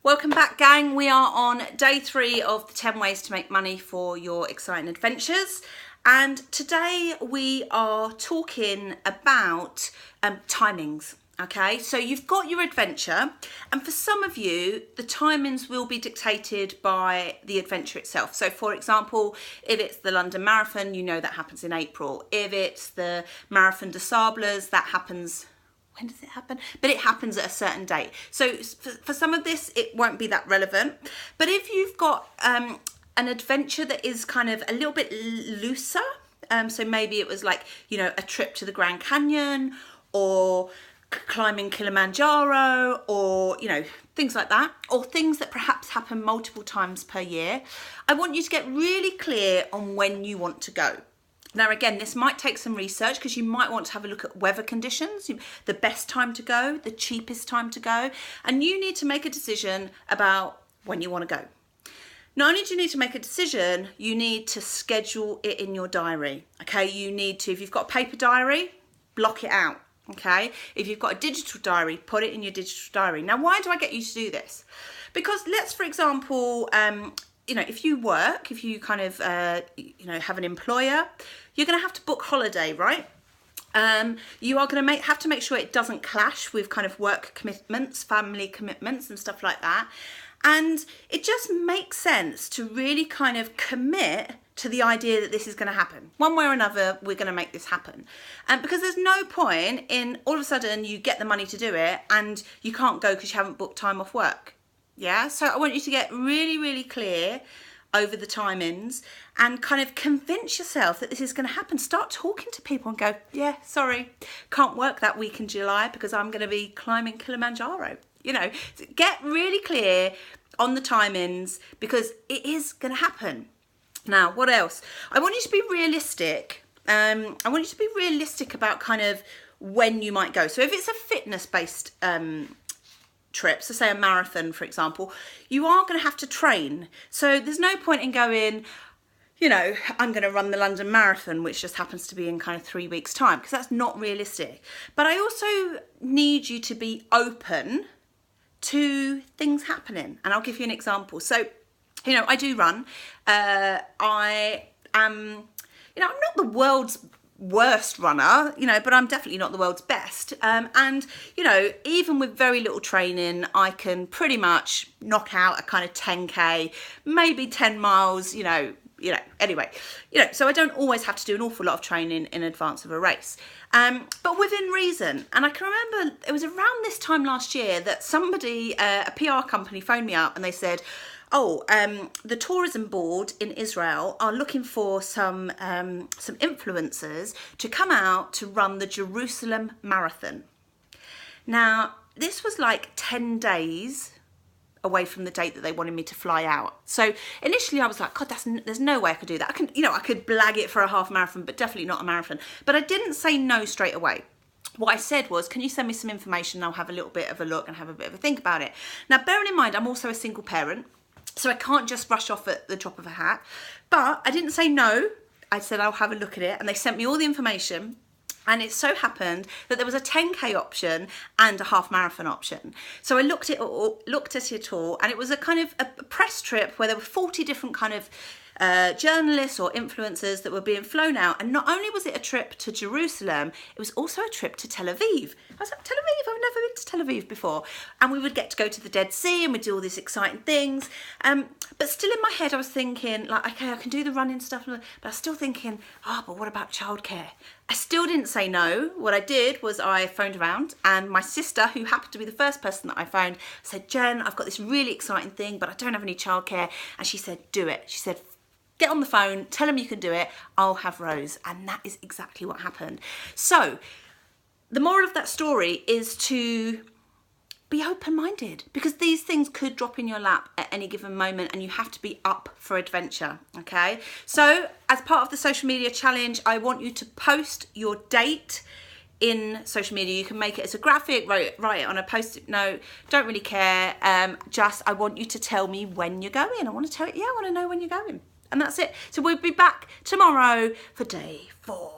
Welcome back, gang. We are on day 3 of the 10 ways to make money for your exciting adventures. And today we are talking about timings. Okay, so you've got your adventure, and for some of you, the timings will be dictated by the adventure itself. So for example, if it's the London Marathon, you know that happens in April. If it's the Marathon des Sables, that happens, when does it happen? But it happens at a certain date. So for some of this, it won't be that relevant. But if you've got an adventure that is kind of a little bit looser, so maybe it was like, you know, a trip to the Grand Canyon or climbing Kilimanjaro, or, you know, things like that, or things that perhaps happen multiple times per year, I want you to get really clear on when you want to go. Now, again, this might take some research because you might want to have a look at weather conditions, the best time to go, the cheapest time to go, and you need to make a decision about when you want to go. Not only do you need to make a decision, you need to schedule it in your diary. Okay, you need to, if you've got a paper diary, block it out. Okay, if you've got a digital diary, put it in your digital diary. Now, why do I get you to do this? Because let's, for example, you know, if you work, if you kind of, you know, have an employer, you're going to have to book holiday, right? You are going to have to make sure it doesn't clash with kind of work commitments, family commitments and stuff like that. And it just makes sense to really kind of commit to the idea that this is going to happen. One way or another, we're going to make this happen. Because there's no point in all of a sudden you get the money to do it and you can't go because you haven't booked time off work. Yeah, so I want you to get really, really clear over the timings and kind of convince yourself that this is going to happen. Start talking to people and go, yeah, sorry, can't work that week in July because I'm going to be climbing Kilimanjaro. You know, get really clear on the timings because it is going to happen. Now, what else? I want you to be realistic. I want you to be realistic about kind of when you might go. So if it's a fitness-based trip, so say a marathon, for example, you are going to have to train. So there's no point in going, you know, I'm going to run the London Marathon, which just happens to be in kind of 3 weeks' time, because that's not realistic. But I also need you to be open to things happening. And I'll give you an example. So, you know, I do run. I am, you know, I'm not the world's worst runner, you know, but I'm definitely not the world's best. And, you know, even with very little training, I can pretty much knock out a kind of 10K, maybe 10 miles, you know, anyway, you know, so I don't always have to do an awful lot of training in advance of a race, but within reason. And I can remember it was around this time last year that somebody, a PR company phoned me up and they said, oh, the tourism board in Israel are looking for some influencers to come out to run the Jerusalem Marathon. Now, this was like 10 days away from the date that they wanted me to fly out. So initially I was like, God, there's no way I could do that. I could blag it for a half marathon, but definitely not a marathon. But I didn't say no straight away. What I said was, can you send me some information? I'll have a little bit of a look and have a bit of a think about it. Now, bearing in mind, I'm also a single parent, so I can't just rush off at the drop of a hat. But I didn't say no. I said, I'll have a look at it. And they sent me all the information. And it so happened that there was a 10K option and a half marathon option. So I looked at it all, and it was a kind of a press trip where there were 40 different kind of journalists or influencers that were being flown out. And not only was it a trip to Jerusalem, it was also a trip to Tel Aviv. I was like, Tel Aviv? I've never been to Tel Aviv before. And we would get to go to the Dead Sea and we'd do all these exciting things. But still in my head, I was thinking, like, okay, I can do the running stuff. But I was still thinking, but what about childcare? I still didn't say no. What I did was I phoned around, and my sister, who happened to be the first person that I phoned, said, Jen, I've got this really exciting thing, but I don't have any childcare. And she said, do it. She said, get on the phone, tell them you can do it, I'll have Rose. And that is exactly what happened. So the moral of that story is to be open-minded, because these things could drop in your lap at any given moment and you have to be up for adventure, okay? So as part of the social media challenge, I want you to post your date in social media. You can make it as a graphic, write it on a post-it note, don't really care. Just, I want you to tell me when you're going. I want to know when you're going. And that's it. So we'll be back tomorrow for day 4.